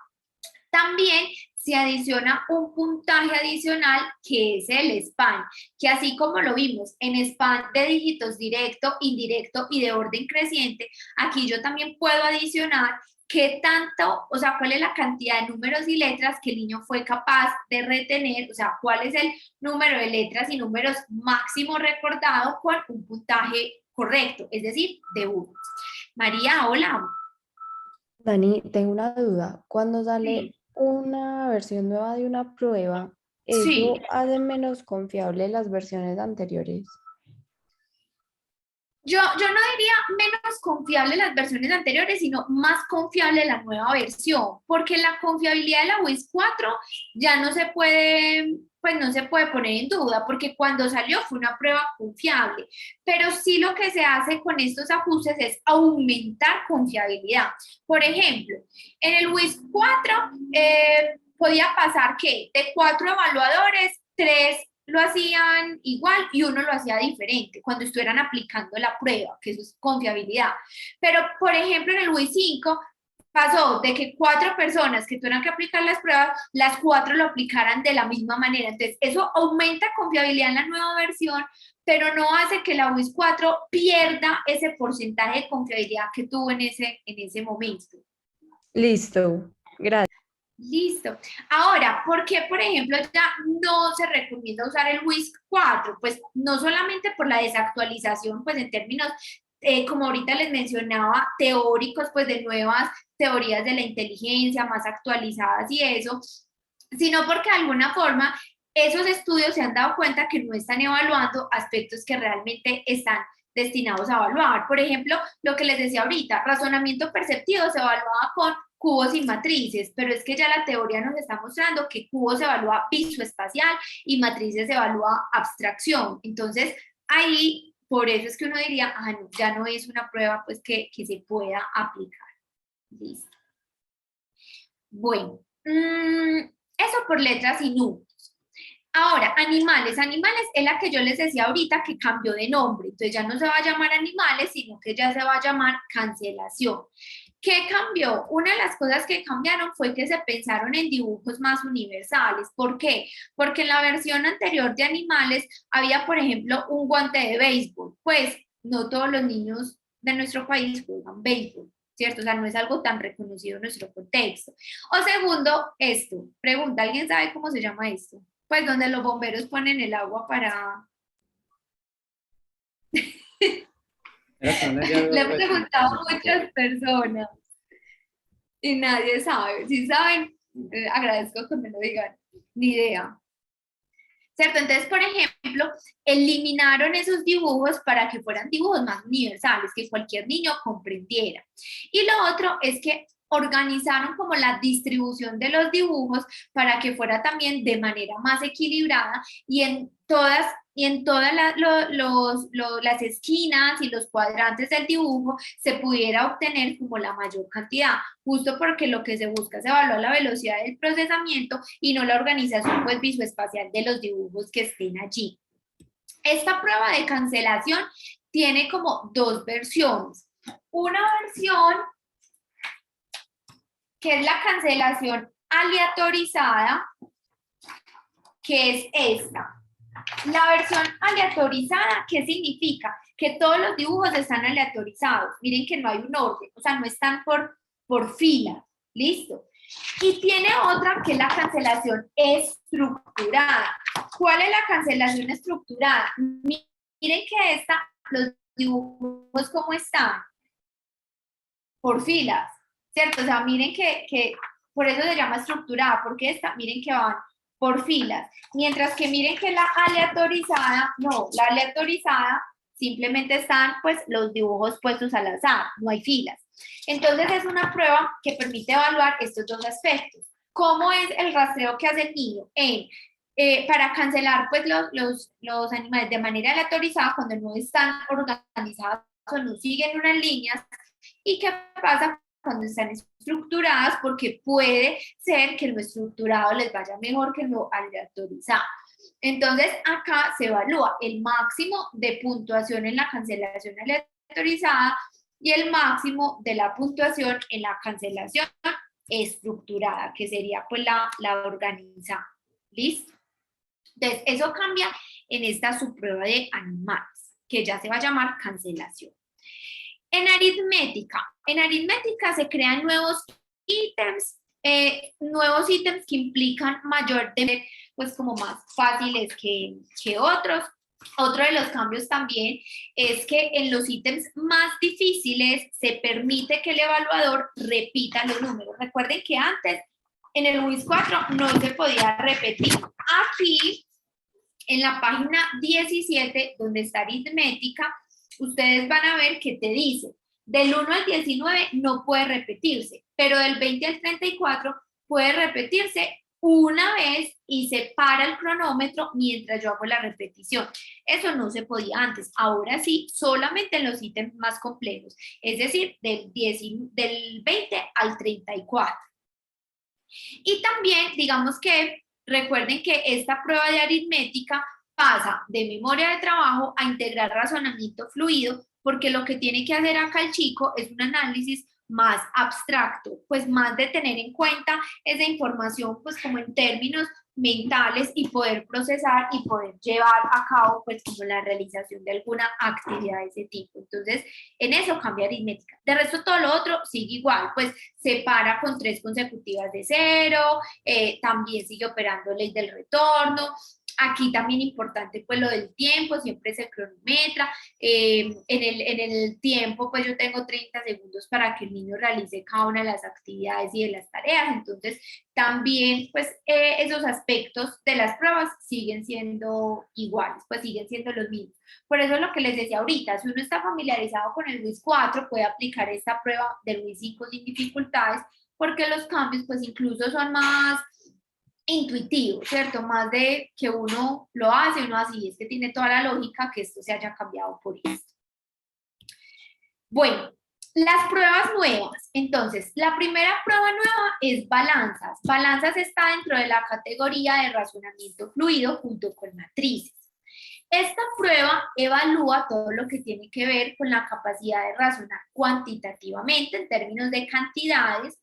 También se adiciona un puntaje adicional que es el SPAN, que así como lo vimos en SPAN de dígitos directo, indirecto y de orden creciente, aquí yo también puedo adicionar qué tanto, o sea, cuál es la cantidad de números y letras que el niño fue capaz de retener, o sea, cuál es el número de letras y números máximo recordado con un puntaje correcto, es decir, de 1. María, hola. Dani, tengo una duda. Cuando sale Sí. una versión nueva de una prueba, Sí. ¿eso hace menos confiable las versiones anteriores? Yo no diría menos confiable las versiones anteriores, sino más confiable la nueva versión, porque la confiabilidad de la WIS 4 ya no se puede, pues no se puede poner en duda, porque cuando salió fue una prueba confiable, pero sí lo que se hace con estos ajustes es aumentar confiabilidad. Por ejemplo, en el WIS 4 podía pasar que de 4 evaluadores, 3 lo hacían igual y uno lo hacía diferente cuando estuvieran aplicando la prueba, que eso es confiabilidad. Pero, por ejemplo, en el WIS 5 pasó de que 4 personas que tuvieran que aplicar las pruebas, las 4 lo aplicaran de la misma manera. Entonces, eso aumenta confiabilidad en la nueva versión, pero no hace que la WIS 4 pierda ese porcentaje de confiabilidad que tuvo en ese momento. Listo, gracias. Listo. Ahora, ¿por qué, por ejemplo, ya no se recomienda usar el WIS 4? Pues no solamente por la desactualización, pues en términos, como ahorita les mencionaba, teóricos, pues de nuevas teorías de la inteligencia más actualizadas y eso, sino porque de alguna forma esos estudios se han dado cuenta que no están evaluando aspectos que realmente están destinados a evaluar. Por ejemplo, lo que les decía ahorita, razonamiento perceptivo se evaluaba con cubos y matrices, pero es que ya la teoría nos está mostrando que cubos evalúa visoespacial y matrices evalúa abstracción. Entonces, ahí, por eso es que uno diría, no, ya no es una prueba pues que se pueda aplicar. Listo. Bueno, eso por letras y números. Ahora, animales. Animales es la que yo les decía ahorita que cambió de nombre. Entonces ya no se va a llamar animales, sino que ya se va a llamar cancelación. ¿Qué cambió? Una de las cosas que cambiaron fue que se pensaron en dibujos más universales. ¿Por qué? Porque en la versión anterior de animales había, por ejemplo, un guante de béisbol. Pues no todos los niños de nuestro país juegan béisbol. ¿cierto? O sea, no es algo tan reconocido en nuestro contexto. O segundo, esto, pregunta, ¿alguien sabe cómo se llama esto? Pues donde los bomberos ponen el agua para... Era con una llave o Le he algo así. preguntado a muchas personas y nadie sabe. Si saben, agradezco que me lo digan. Ni idea. ¿Cierto? Entonces, por ejemplo, eliminaron esos dibujos para que fueran dibujos más universales, que cualquier niño comprendiera. Y lo otro es que organizaron como la distribución de los dibujos para que fuera también de manera más equilibrada y en todas las esquinas y los cuadrantes del dibujo se pudiera obtener como la mayor cantidad, justo porque lo que se busca es evaluar la velocidad del procesamiento y no la organización pues visoespacial de los dibujos que estén allí. Esta prueba de cancelación tiene como dos versiones. Una versión que es la cancelación aleatorizada, que es esta. La versión aleatorizada, ¿qué significa? Que todos los dibujos están aleatorizados. Miren que no hay un orden, o sea, no están por fila. ¿Listo? Y tiene otra que es la cancelación estructurada. ¿Cuál es la cancelación estructurada? Miren que los dibujos cómo están. Por filas, ¿cierto? O sea, miren que por eso se llama estructurada, porque miren que van por filas. Mientras que miren que la aleatorizada, no, la aleatorizada simplemente están pues los dibujos puestos al azar, no hay filas. Entonces es una prueba que permite evaluar estos dos aspectos. ¿Cómo es el rastreo que hace el niño? Para cancelar pues los animales de manera aleatorizada cuando no están organizados o no siguen unas líneas. ¿Y qué pasa cuando están estructuradas? Porque puede ser que lo estructurado les vaya mejor que lo aleatorizado. Entonces, acá se evalúa el máximo de puntuación en la cancelación aleatorizada y el máximo de la puntuación en la cancelación estructurada, que sería pues la organizada. ¿Listo? Entonces, eso cambia en esta subprueba de animales, que ya se va a llamar cancelación. En aritmética se crean nuevos ítems que implican mayor deber, pues como más fáciles que otros. Otro de los cambios también es que en los ítems más difíciles se permite que el evaluador repita los números. Recuerden que antes en el WIS 4 no se podía repetir. Aquí, en la página 17, donde está aritmética, ustedes van a ver que te dice, del 1 al 19 no puede repetirse, pero del 20 al 34 puede repetirse una vez y se para el cronómetro mientras yo hago la repetición. Eso no se podía antes. Ahora sí, solamente en los ítems más complejos, es decir, del 20 al 34. Y también, digamos que, recuerden que esta prueba de aritmética pasa de memoria de trabajo a integrar razonamiento fluido, porque lo que tiene que hacer acá el chico es un análisis más abstracto, pues más de tener en cuenta esa información, pues como en términos mentales y poder procesar y poder llevar a cabo pues como la realización de alguna actividad de ese tipo. Entonces, en eso cambia aritmética. De resto, todo lo otro sigue igual, pues se para con 3 consecutivas de 0, también sigue operando ley del retorno. Aquí también importante pues lo del tiempo, siempre se cronometra. En el tiempo pues yo tengo 30 segundos para que el niño realice cada una de las actividades y de las tareas. Entonces también pues esos aspectos de las pruebas siguen siendo iguales, pues siguen siendo los mismos. Por eso es lo que les decía ahorita, si uno está familiarizado con el WIS 4 puede aplicar esta prueba del WIS 5 sin dificultades, porque los cambios pues incluso son más intuitivo, ¿cierto? Más de que uno lo hace, uno así, es que tiene toda la lógica que esto se haya cambiado por esto. Bueno, las pruebas nuevas. Entonces, la primera prueba nueva es balanzas. Balanzas está dentro de la categoría de razonamiento fluido junto con matrices. Esta prueba evalúa todo lo que tiene que ver con la capacidad de razonar cuantitativamente en términos de cantidades,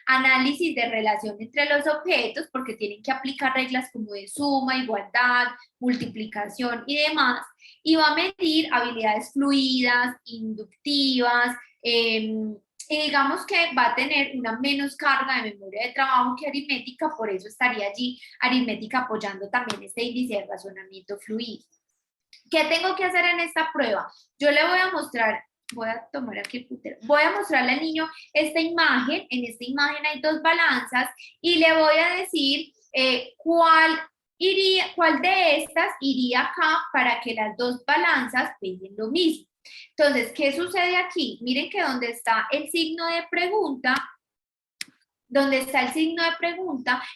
análisis de relación entre los objetos, porque tienen que aplicar reglas como de suma, igualdad, multiplicación y demás, y va a medir habilidades fluidas, inductivas, Y digamos que va a tener una menos carga de memoria de trabajo que aritmética, por eso estaría allí aritmética apoyando también este índice de razonamiento fluido. ¿Qué tengo que hacer en esta prueba? Yo le voy a mostrar, voy a tomar aquí el puntero, voy a mostrarle al niño esta imagen, en esta imagen hay dos balanzas y le voy a decir cuál de estas iría acá para que las dos balanzas pesen lo mismo. Entonces, ¿qué sucede aquí? Miren que donde está el signo de pregunta,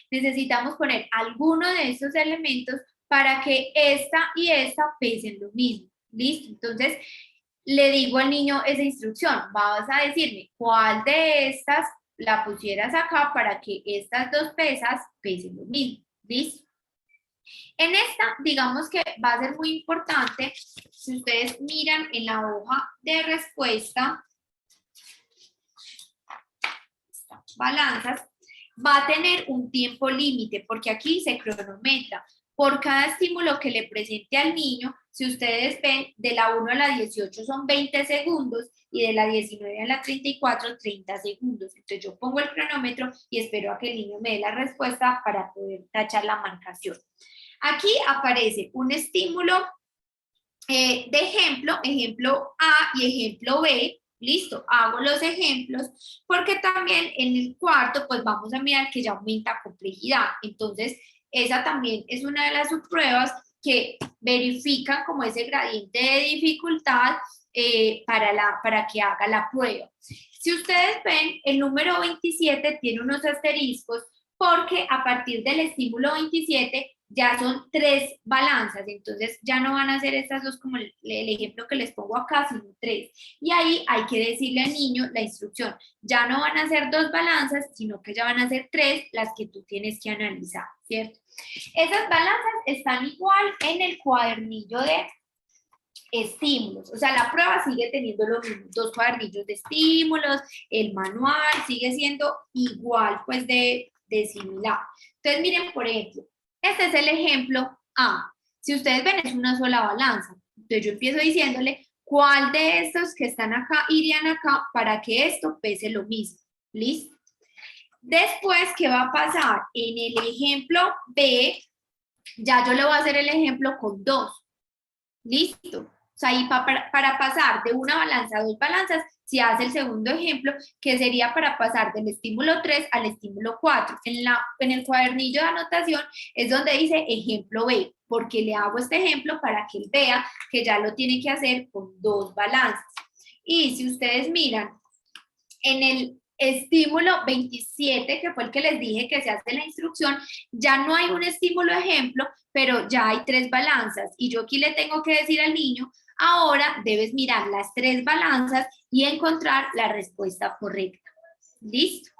necesitamos poner alguno de estos elementos para que esta y esta pesen lo mismo. ¿Listo? Entonces, le digo al niño esa instrucción. Vas a decirme cuál de estas la pusieras acá para que estas dos pesas pesen lo mismo. ¿Listo? En esta, digamos que va a ser muy importante, si ustedes miran en la hoja de respuesta, balanzas, va a tener un tiempo límite, porque aquí se cronometra. Por cada estímulo que le presente al niño, si ustedes ven, de la 1 a la 18 son 20 segundos y de la 19 a la 34, 30 segundos. Entonces yo pongo el cronómetro y espero a que el niño me dé la respuesta para poder tachar la marcación. Aquí aparece un estímulo de ejemplo A y ejemplo B. Listo, hago los ejemplos, porque también en el cuarto, pues vamos a mirar que ya aumenta complejidad. Entonces, esa también es una de las subpruebas que verifican como ese gradiente de dificultad para que haga la prueba. Si ustedes ven, el número 27 tiene unos asteriscos porque a partir del estímulo 27 ya son 3 balanzas, entonces ya no van a ser estas dos como el ejemplo que les pongo acá, sino 3. Y ahí hay que decirle al niño la instrucción, ya no van a ser 2 balanzas, sino que ya van a ser 3 las que tú tienes que analizar, ¿cierto? Esas balanzas están igual en el cuadernillo de estímulos, o sea, la prueba sigue teniendo lo mismo, 2 cuadernillos de estímulos, el manual sigue siendo igual, pues de similar. Entonces, miren, por ejemplo, este es el ejemplo A. Si ustedes ven, es una sola balanza. Entonces yo empiezo diciéndole cuál de estos que están acá irían acá para que esto pese lo mismo. ¿Listo? Después, ¿qué va a pasar? En el ejemplo B, ya yo le voy a hacer el ejemplo con 2. ¿Listo? O sea, ahí para pasar de una balanza a 2 balanzas, se hace el segundo ejemplo, que sería para pasar del estímulo 3 al estímulo 4. En el cuadernillo de anotación es donde dice ejemplo B, porque le hago este ejemplo para que él vea que ya lo tiene que hacer con 2 balanzas. Y si ustedes miran, en el estímulo 27, que fue el que les dije que se hace la instrucción, ya no hay un estímulo ejemplo, pero ya hay 3 balanzas. Y yo aquí le tengo que decir al niño, ahora debes mirar las 3 balanzas y encontrar la respuesta correcta. ¿Listo?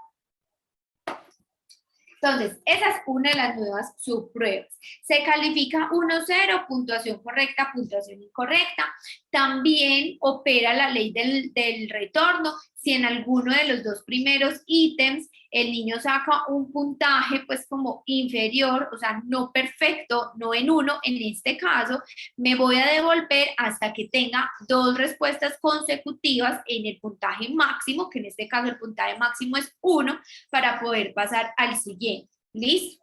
Entonces, esa es una de las nuevas subpruebas. Se califica 1-0, puntuación correcta, puntuación incorrecta. También opera la ley del retorno. Si en alguno de los 2 primeros ítems el niño saca un puntaje pues como inferior, o sea, no perfecto, no en 1, en este caso, me voy a devolver hasta que tenga 2 respuestas consecutivas en el puntaje máximo, que en este caso el puntaje máximo es 1, para poder pasar al siguiente. ¿Listo?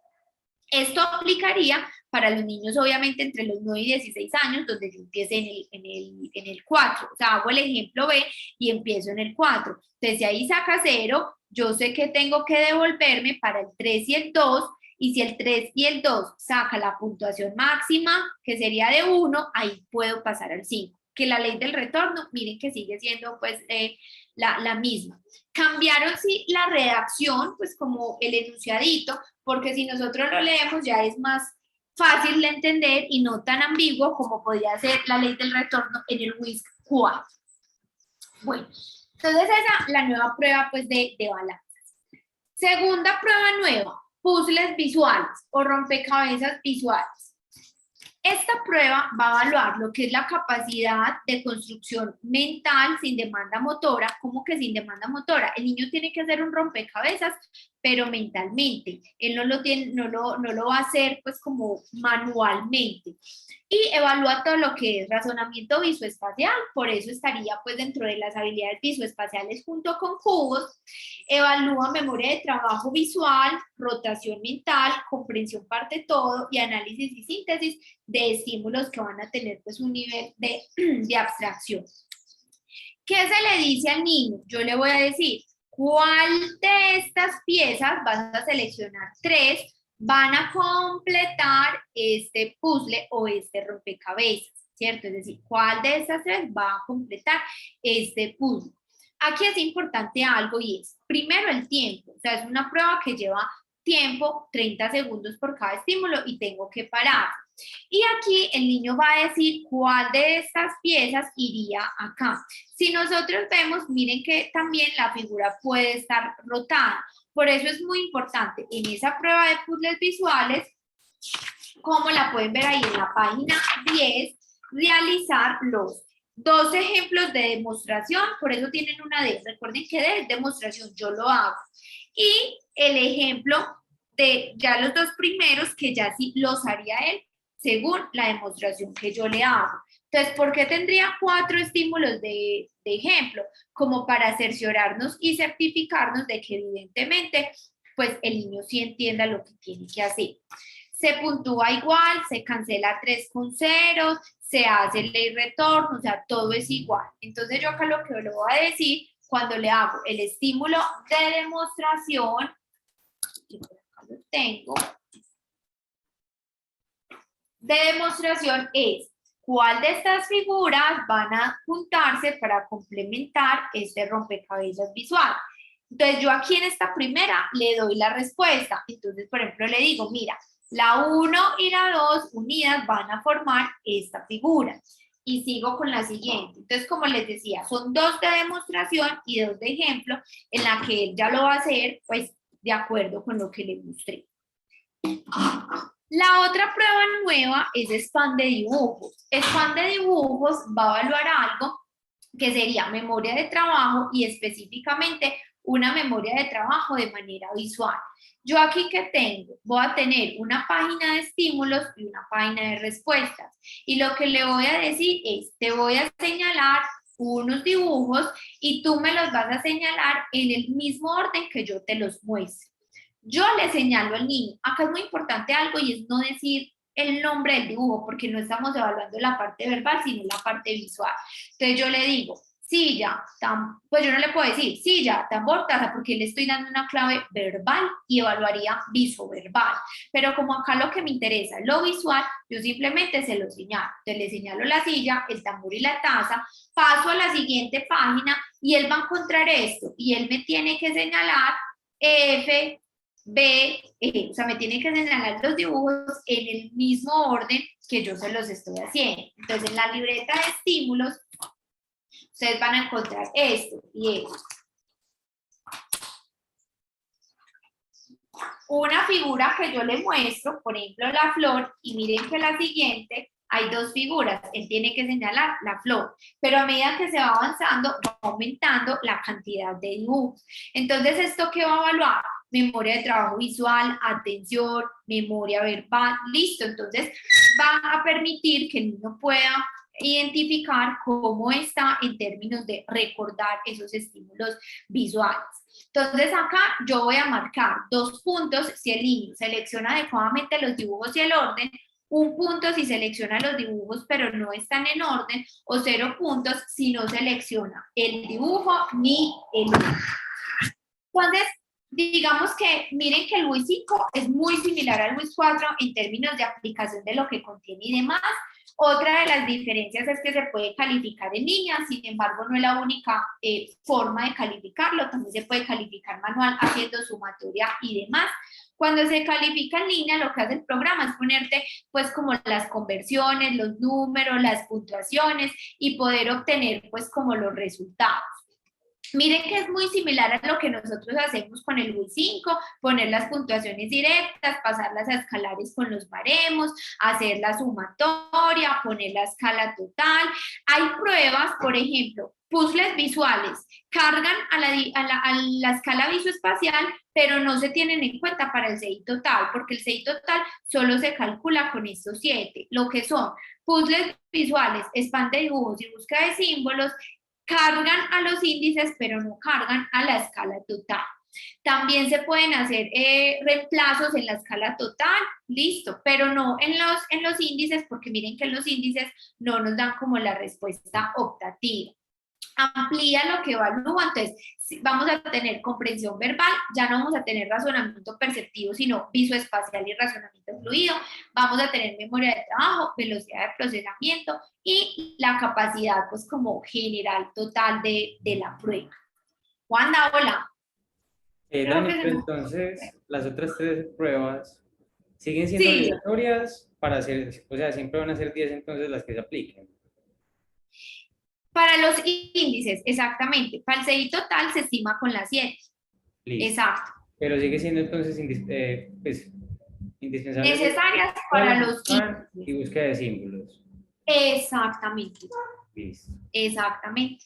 Esto aplicaría para los niños, obviamente, entre los 9 y 16 años, donde yo empiece en el 4. O sea, hago el ejemplo B y empiezo en el 4. Entonces, si ahí saca 0, yo sé que tengo que devolverme para el 3 y el 2, y si el 3 y el 2 saca la puntuación máxima, que sería de 1, ahí puedo pasar al 5. Que la ley del retorno, miren que sigue siendo pues la misma. Cambiaron sí la redacción, pues como el enunciadito, porque si nosotros lo leemos ya es más fácil de entender y no tan ambiguo como podría ser la ley del retorno en el WISC 4. Bueno, entonces esa es la nueva prueba pues de balanzas. Segunda prueba nueva, puzzles visuales o rompecabezas visuales. Esta prueba va a evaluar lo que es la capacidad de construcción mental sin demanda motora. ¿Cómo que sin demanda motora? El niño tiene que hacer un rompecabezas pero mentalmente. Él no lo va a hacer pues como manualmente. Y evalúa todo lo que es razonamiento visoespacial, por eso estaría pues dentro de las habilidades visoespaciales junto con cubos. Evalúa memoria de trabajo visual, rotación mental, comprensión parte todo y análisis y síntesis de estímulos que van a tener pues un nivel de abstracción. ¿Qué se le dice al niño? Yo le voy a decir, ¿cuál de estas piezas vas a seleccionar? 3 van a completar este puzzle o este rompecabezas, ¿cierto? Es decir, ¿cuál de estas 3 va a completar este puzzle? Aquí es importante algo y es, primero el tiempo, o sea, es una prueba que lleva tiempo, 30 segundos por cada estímulo y tengo que parar. Y aquí el niño va a decir cuál de estas piezas iría acá. Si nosotros vemos, miren que también la figura puede estar rotada. Por eso es muy importante en esa prueba de puzzles visuales, como la pueden ver ahí en la página 10, realizar los 2 ejemplos de demostración, por eso tienen una D. Recuerden que D es demostración, yo lo hago. Y el ejemplo de ya los 2 primeros, que ya sí los haría él, según la demostración que yo le hago. Entonces, ¿por qué tendría 4 estímulos de ejemplo? Como para cerciorarnos y certificarnos de que evidentemente, pues el niño sí entienda lo que tiene que hacer. Se puntúa igual, se cancela 3 con ceros, se hace ley retorno, o sea, todo es igual. Entonces yo acá lo que le voy a decir, cuando le hago el estímulo de demostración, que por acá lo tengo, de demostración es cuál de estas figuras van a juntarse para complementar este rompecabezas visual. Entonces yo aquí en esta primera le doy la respuesta. Entonces, por ejemplo, le digo, mira, la 1 y la 2 unidas van a formar esta figura. Y sigo con la siguiente. Entonces, como les decía, son 2 de demostración y 2 de ejemplo en la que él ya lo va a hacer, pues, de acuerdo con lo que le mostré. La otra prueba nueva es Span de dibujos. Span de dibujos va a evaluar algo que sería memoria de trabajo y específicamente una memoria de trabajo de manera visual. Yo aquí, ¿qué tengo? Voy a tener una página de estímulos y una página de respuestas. Y lo que le voy a decir es, te voy a señalar unos dibujos y tú me los vas a señalar en el mismo orden que yo te los muestre. Yo le señalo al niño. Acá es muy importante algo y es no decir el nombre del dibujo, porque no estamos evaluando la parte verbal, sino la parte visual. Entonces yo le digo, silla, pues yo no le puedo decir silla, tambor, taza, porque le estoy dando una clave verbal y evaluaría visoverbal. Pero como acá lo que me interesa es lo visual, yo simplemente se lo señalo. Entonces le señalo la silla, el tambor y la taza, paso a la siguiente página y él va a encontrar esto y él me tiene que señalar F, B, o sea, me tiene que señalar los dibujos en el mismo orden que yo se los estoy haciendo. Entonces, en la libreta de estímulos, ustedes van a encontrar esto y esto. Una figura que yo le muestro, por ejemplo, la flor, y miren que la siguiente hay 2 figuras, él tiene que señalar la flor, pero a medida que se va avanzando, va aumentando la cantidad de dibujos. Entonces, ¿esto qué va a evaluar? Memoria de trabajo visual, atención, memoria verbal, listo. Entonces, va a permitir que el niño pueda identificar cómo está en términos de recordar esos estímulos visuales. Entonces acá yo voy a marcar 2 puntos si el niño selecciona adecuadamente los dibujos y el orden, 1 punto si selecciona los dibujos pero no están en orden, o 0 puntos si no selecciona el dibujo ni el orden. Entonces, digamos que miren que el WIS 5 es muy similar al WIS 4 en términos de aplicación de lo que contiene y demás. Otra de las diferencias es que se puede calificar en línea, sin embargo no es la única forma de calificarlo, también se puede calificar manual haciendo sumatoria y demás. Cuando se califica en línea, lo que hace el programa es ponerte pues como las conversiones, los números, las puntuaciones y poder obtener pues como los resultados. Miren que es muy similar a lo que nosotros hacemos con el WIS5, poner las puntuaciones directas, pasarlas a escalares con los baremos, hacer la sumatoria, poner la escala total. Hay pruebas, por ejemplo, puzzles visuales, cargan a la escala visoespacial, pero no se tienen en cuenta para el CI total, porque el CI total solo se calcula con estos 7, lo que son puzzles visuales, spam de dibujos y búsqueda de símbolos, cargan a los índices, pero no cargan a la escala total. También se pueden hacer reemplazos en la escala total, listo, pero no en los índices, porque miren que en los índices no nos dan como la respuesta optativa. Amplía lo que evalúa, entonces vamos a tener comprensión verbal, ya no vamos a tener razonamiento perceptivo, sino visoespacial y razonamiento fluido, vamos a tener memoria de trabajo, velocidad de procesamiento y la capacidad pues como general total de la prueba. Wanda, hola. Dani, pero entonces las otras 3 pruebas siguen siendo Sí, aleatorias para hacer, o sea, siempre van a ser 10 entonces las que se apliquen. para los índices, exactamente. Para el CI total se estima con las 7. Listo. Exacto. Pero sigue siendo entonces pues, indispensable Necesarias para los índices. y búsqueda de símbolos. Exactamente. Listo. Exactamente.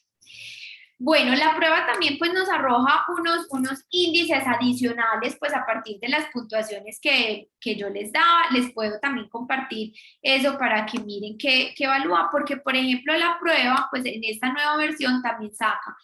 Bueno, la prueba también pues nos arroja unos índices adicionales pues a partir de las puntuaciones que yo les daba. Les puedo también compartir eso para que miren qué evalúa, porque por ejemplo la prueba pues en esta nueva versión también saca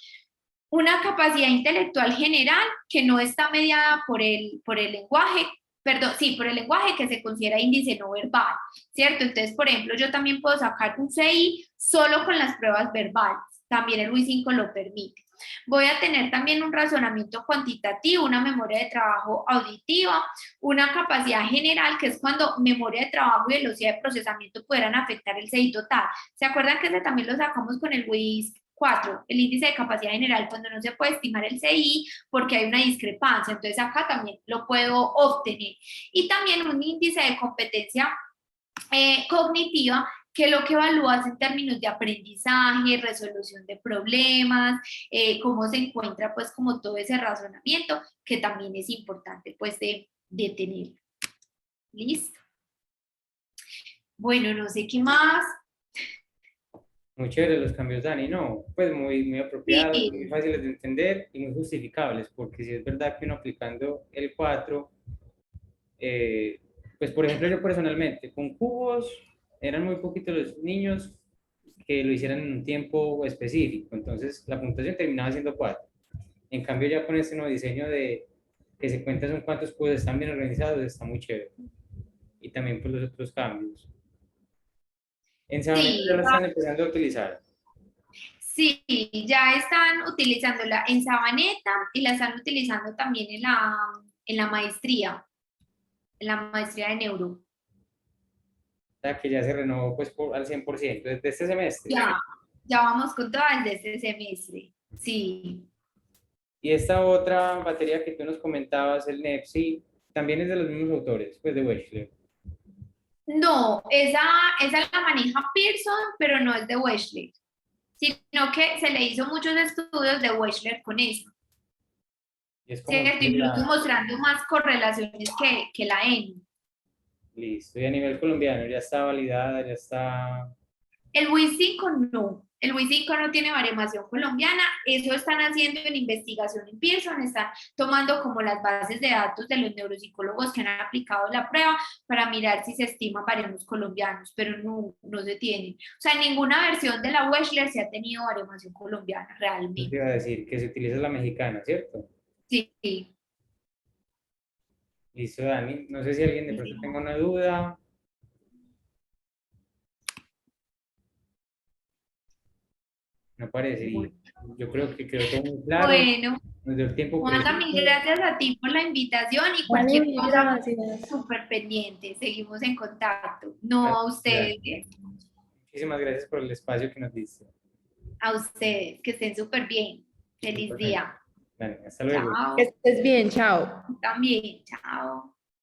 una capacidad intelectual general que no está mediada por el lenguaje, perdón, sí, por el lenguaje que se considera índice no verbal, ¿cierto? Entonces, por ejemplo, yo también puedo sacar un CI solo con las pruebas verbales, también el WIS5 lo permite. Voy a tener también un razonamiento cuantitativo, una memoria de trabajo auditiva, una capacidad general, que es cuando memoria de trabajo y velocidad de procesamiento pudieran afectar el CI total. ¿Se acuerdan que ese también lo sacamos con el WIS4, el índice de capacidad general, cuando no se puede estimar el CI porque hay una discrepancia? Entonces acá también lo puedo obtener. Y también un índice de competencia cognitiva, que lo que evalúas en términos de aprendizaje, resolución de problemas, cómo se encuentra pues como todo ese razonamiento, que también es importante pues de tener. ¿Listo? Bueno, no sé qué más. Muy chévere los cambios, Dani, ¿no? Pues muy apropiados, Sí. muy fáciles de entender y muy justificables, porque si es verdad que uno aplicando el 4, pues por ejemplo yo personalmente, con cubos eran muy poquitos los niños que lo hicieran en un tiempo específico, entonces la puntuación terminaba siendo 4. En cambio ya con este nuevo diseño de que se cuenta son cuántos cubos están bien organizados, está muy chévere. Y también por los otros cambios. En Sabaneta ya Sí, la están empezando a utilizar. sí, ya están utilizándola en Sabaneta y la están utilizando también en la maestría de neuro. O sea, que ya se renovó pues al 100% desde este semestre. Ya vamos con todas desde este semestre. Sí. Y esta otra batería que tú nos comentabas, el NEPSI, también es de los mismos autores, pues de Wechsler. No, esa la maneja Pearson, pero no es de Wechsler, sino que se le hizo muchos estudios de Wechsler con eso. Y es como ¿Cierto? Incluso mostrando más correlaciones que la N. Listo. Y a nivel colombiano ya está validada, ya está. El WIS5 no. El WIS5 no tiene baremación colombiana. Eso están haciendo en investigación en Pearson. Están tomando como las bases de datos de los neuropsicólogos que han aplicado la prueba para mirar si se estiman baremos colombianos, pero no se tienen. O sea, en ninguna versión de la Wechsler se ha tenido baremación colombiana Yo realmente. te iba a decir que se utiliza la mexicana, ¿cierto? Sí. Listo, Dani. No sé si alguien de pronto tenga una duda. No parece. Y yo creo que quedó todo muy claro. Bueno, Nos dio el tiempo Juanca, preciso. mil gracias a ti por la invitación y Vale, cualquier mil cosa gracias. súper pendiente. Seguimos en contacto. No a Gracias. ustedes, Muchísimas gracias por el espacio que nos diste. a ustedes, que estén súper bien. Feliz Súper bien. día. Dale, hasta luego. Chao. Que estés bien, chao. También, chao.